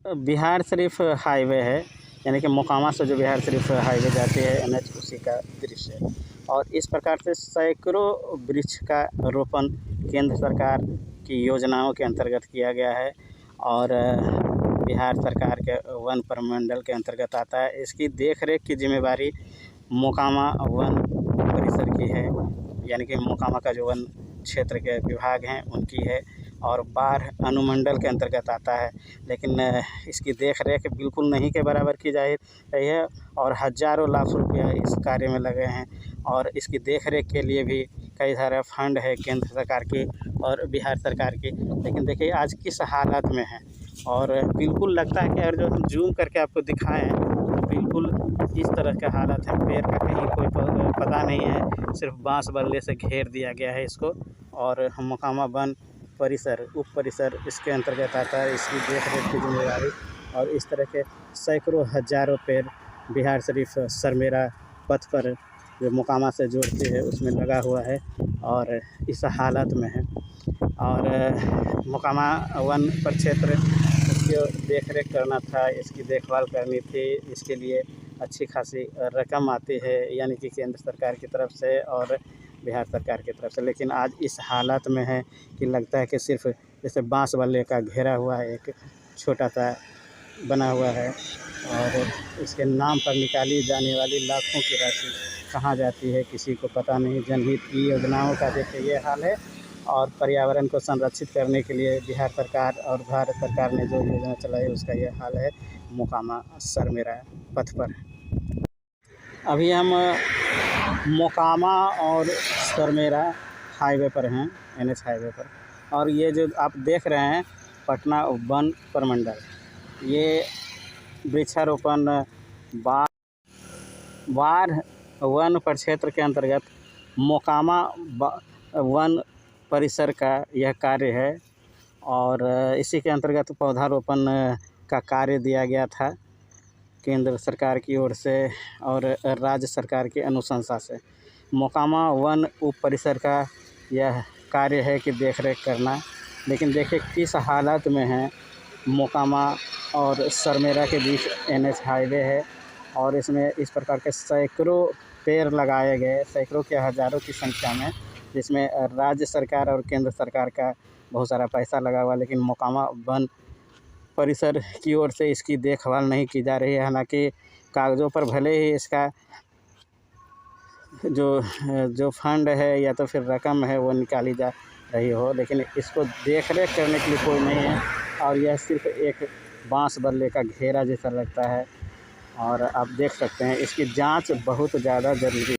Bihar Sharif highway है, यानी कि मोकामा से जो बिहार शरीफ हाईवे जाती है एनएच, उसी का दृश्य है। और इस प्रकार से सैकड़ों वृक्ष का रोपण केंद्र सरकार की योजनाओं के अंतर्गत किया गया है और बिहार सरकार के वन प्रमंडल के अंतर्गत आता है। इसकी देखरेख की जिम्मेदारी मोकामा वन परिसर की है, यानी कि मोकामा का जो वन क्षेत्र के विभाग हैं उनकी है और बाढ़ अनुमंडल के अंतर्गत आता है। लेकिन इसकी देखरेख बिल्कुल नहीं के बराबर की जा रही है और हज़ारों लाख रुपया इस कार्य में लगे हैं और इसकी देखरेख के लिए भी कई सारे फंड है केंद्र सरकार की और बिहार सरकार की। लेकिन देखिए आज किस हालत में है और बिल्कुल लगता है कि अगर जो हम जूम करके आपको दिखाएं तो बिल्कुल इस तरह का हालत है। पेड़ का कहीं कोई पता नहीं है, सिर्फ बांस बल्ले से घेर दिया गया है इसको। और मोकामा वन परिसर उप परिसर इसके अंतर्गत आता है। इसकी देखरेख की जिम्मेदारी और इस तरह के सैकड़ों हज़ारों पेड़ बिहार शरीफ सरमेरा पथ पर जो मोकामा से जोड़ती है उसमें लगा हुआ है और इस हालत में है। और मोकामा वन परिक्षेत्र इसकी देखरेख करना था, इसकी देखभाल करनी थी, इसके लिए अच्छी खासी रकम आती है, यानी कि केंद्र सरकार की तरफ से और बिहार सरकार की तरफ से। लेकिन आज इस हालत में है कि लगता है कि सिर्फ जैसे बांस बल्ले का घेरा हुआ है, एक छोटा सा बना हुआ है और इसके नाम पर निकाली जाने वाली लाखों की राशि कहाँ जाती है किसी को पता नहीं। जनहित की योजनाओं का देखिए ये हाल है और पर्यावरण को संरक्षित करने के लिए बिहार सरकार और भारत सरकार ने जो योजना चलाई उसका ये हाल है मोकामा सरमेरा पथ पर। अभी हम मोकामा और सरमेरा हाईवे पर हैं, एनएच हाईवे पर। और ये जो आप देख रहे हैं पटना वन प्रमंडल, ये वृक्षारोपण बाढ़ वन परिक्षेत्र के अंतर्गत मोकामा वन परिसर का यह कार्य है और इसी के अंतर्गत पौधारोपण का कार्य दिया गया था केंद्र सरकार की ओर से और राज्य सरकार की अनुशंसा से। मोकामा वन उप परिसर का यह कार्य है कि देखरेख करना। लेकिन देखिए किस हालत में है मोकामा और सरमेरा के बीच एनएच हाईवे है और इसमें इस प्रकार के सैकड़ों पेड़ लगाए गए, सैकड़ों के हज़ारों की संख्या में, जिसमें राज्य सरकार और केंद्र सरकार का बहुत सारा पैसा लगा हुआ। लेकिन मोकामा वन परिसर की ओर से इसकी देखभाल नहीं की जा रही है। हालांकि कागज़ों पर भले ही इसका जो फंड है या तो फिर रकम है वो निकाली जा रही हो, लेकिन इसको देखरेख करने के लिए कोई नहीं है और यह सिर्फ एक बांस बल्ले का घेरा जैसा लगता है। और आप देख सकते हैं इसकी जांच बहुत ज़्यादा ज़रूरी है।